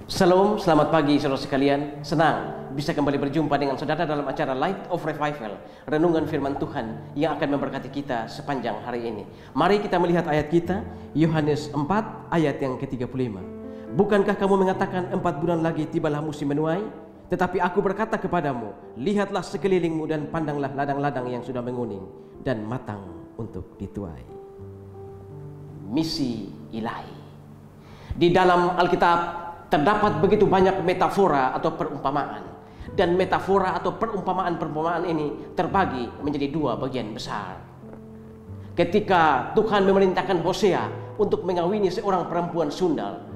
Shalom, selamat pagi saudara sekalian. Senang bisa kembali berjumpa dengan saudara dalam acara Light of Revival, renungan firman Tuhan yang akan memberkati kita sepanjang hari ini. Mari kita melihat ayat kita, Yohanes 4 ayat yang ke-35. Bukankah kamu mengatakan 4 bulan lagi tibalah musim menuai? Tetapi aku berkata kepadamu, lihatlah sekelilingmu dan pandanglah ladang-ladang yang sudah menguning dan matang untuk dituai. Misi ilahi. Di dalam Alkitab terdapat begitu banyak metafora atau perumpamaan. Dan metafora atau perumpamaan-perumpamaan ini terbagi menjadi dua bagian besar. Ketika Tuhan memerintahkan Hosea untuk mengawini seorang perempuan sundal,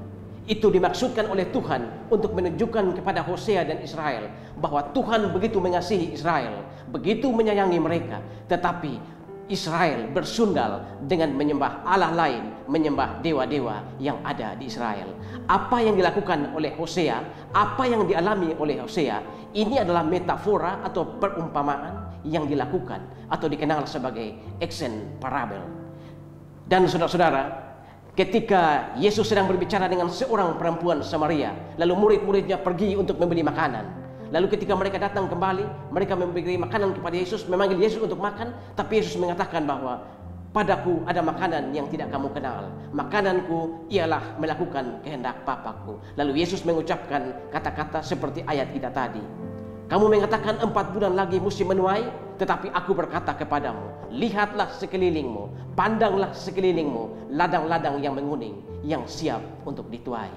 itu dimaksudkan oleh Tuhan untuk menunjukkan kepada Hosea dan Israel bahwa Tuhan begitu mengasihi Israel, begitu menyayangi mereka, tetapi Israel bersundal dengan menyembah Allah lain, menyembah dewa-dewa yang ada di Israel. Apa yang dilakukan oleh Hosea, apa yang dialami oleh Hosea, ini adalah metafora atau perumpamaan yang dilakukan atau dikenal sebagai action parable. Dan saudara-saudara, ketika Yesus sedang berbicara dengan seorang perempuan Samaria, lalu murid-muridnya pergi untuk membeli makanan. Lalu ketika mereka datang kembali, mereka memberi makanan kepada Yesus, memanggil Yesus untuk makan, tapi Yesus mengatakan bahwa padaku ada makanan yang tidak kamu kenal. Makananku ialah melakukan kehendak Bapa-Ku. Lalu Yesus mengucapkan kata-kata seperti ayat kita tadi. Kamu mengatakan 4 bulan lagi musim menuai, tetapi aku berkata kepadamu, lihatlah sekelilingmu, pandanglah sekelilingmu, ladang-ladang yang menguning, yang siap untuk dituai.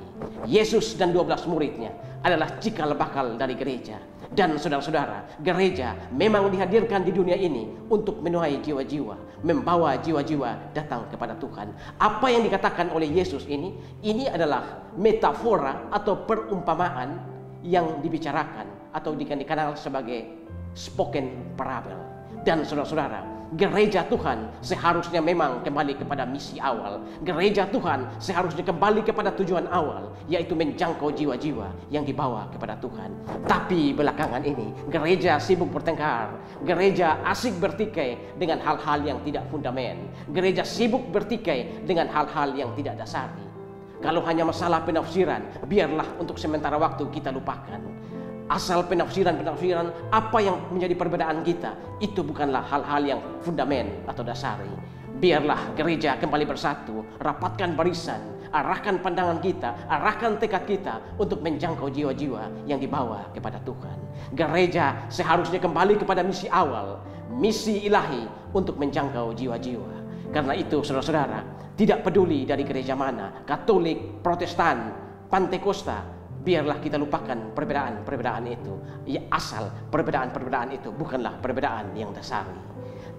Yesus dan 12 muridnya adalah cikal bakal dari gereja. Dan saudara-saudara, gereja memang dihadirkan di dunia ini untuk menuai jiwa-jiwa, membawa jiwa-jiwa datang kepada Tuhan. Apa yang dikatakan oleh Yesus ini adalah metafora atau perumpamaan yang dibicarakan atau dikenal sebagai spoken parable. Dan saudara-saudara, gereja Tuhan seharusnya memang kembali kepada misi awal. Gereja Tuhan seharusnya kembali kepada tujuan awal, yaitu menjangkau jiwa-jiwa yang dibawa kepada Tuhan. Tapi belakangan ini gereja sibuk bertengkar, gereja asik bertikai dengan hal-hal yang tidak fundament, gereja sibuk bertikai dengan hal-hal yang tidak dasari. Kalau hanya masalah penafsiran, biarlah untuk sementara waktu kita lupakan. Asal penafsiran apa yang menjadi perbedaan kita, itu bukanlah hal-hal yang fundament atau dasari. Biarlah gereja kembali bersatu, rapatkan barisan, arahkan pandangan kita, arahkan tekad kita untuk menjangkau jiwa-jiwa yang dibawa kepada Tuhan. Gereja seharusnya kembali kepada misi awal, misi ilahi untuk menjangkau jiwa-jiwa. Karena itu saudara-saudara, tidak peduli dari gereja mana, Katolik, Protestan, Pantekosta, biarlah kita lupakan perbedaan-perbedaan itu. Ya, asal perbedaan-perbedaan itu bukanlah perbedaan yang dasari.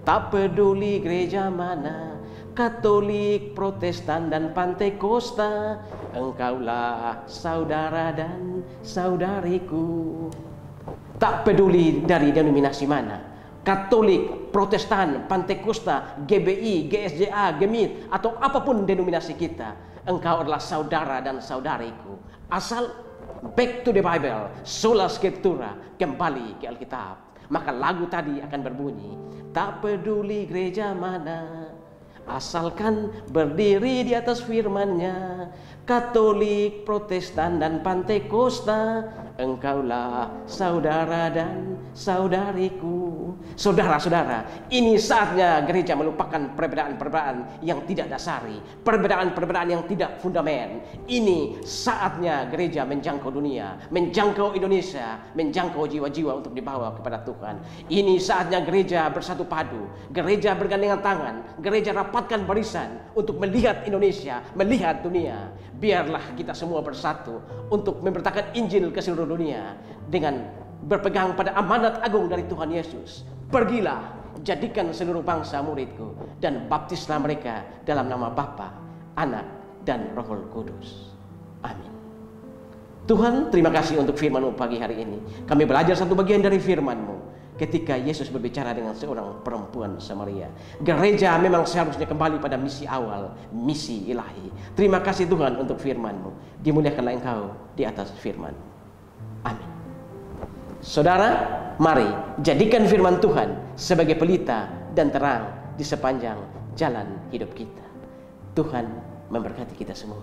Tak peduli gereja mana, Katolik, Protestan, dan Pantekosta, engkaulah saudara dan saudariku. Tak peduli dari denominasi mana, Katolik, Protestan, Pantekosta, GBI, GSJA, Gemit, atau apapun denominasi kita, engkau adalah saudara dan saudariku. Asal back to the Bible, sola scriptura, kembali ke Alkitab. Maka lagu tadi akan berbunyi, tak peduli gereja mana, asalkan berdiri di atas firman-Nya. Katolik, Protestan, dan Pantekosta, engkaulah saudara dan saudariku. Saudara-saudara, ini saatnya gereja melupakan perbedaan-perbedaan yang tidak dasari, perbedaan-perbedaan yang tidak fundament. Ini saatnya gereja menjangkau dunia, menjangkau Indonesia, menjangkau jiwa-jiwa untuk dibawa kepada Tuhan. Ini saatnya gereja bersatu padu, gereja bergandengan tangan, gereja rapatkan barisan untuk melihat Indonesia, melihat dunia. Biarlah kita semua bersatu untuk memberitakan Injil ke seluruh dunia dengan berpegang pada amanat agung dari Tuhan Yesus. Pergilah, jadikan seluruh bangsa muridku, dan baptislah mereka dalam nama Bapa, Anak, dan Roh Kudus. Amin. Tuhan, terima kasih untuk firman-Mu pagi hari ini. Kami belajar satu bagian dari firman-Mu ketika Yesus berbicara dengan seorang perempuan Samaria. Gereja memang seharusnya kembali pada misi awal, misi ilahi. Terima kasih Tuhan untuk firman-Mu. Dimuliakanlah Engkau di atas firman-Mu. Amin. Saudara, mari jadikan firman Tuhan sebagai pelita dan terang di sepanjang jalan hidup kita. Tuhan memberkati kita semua.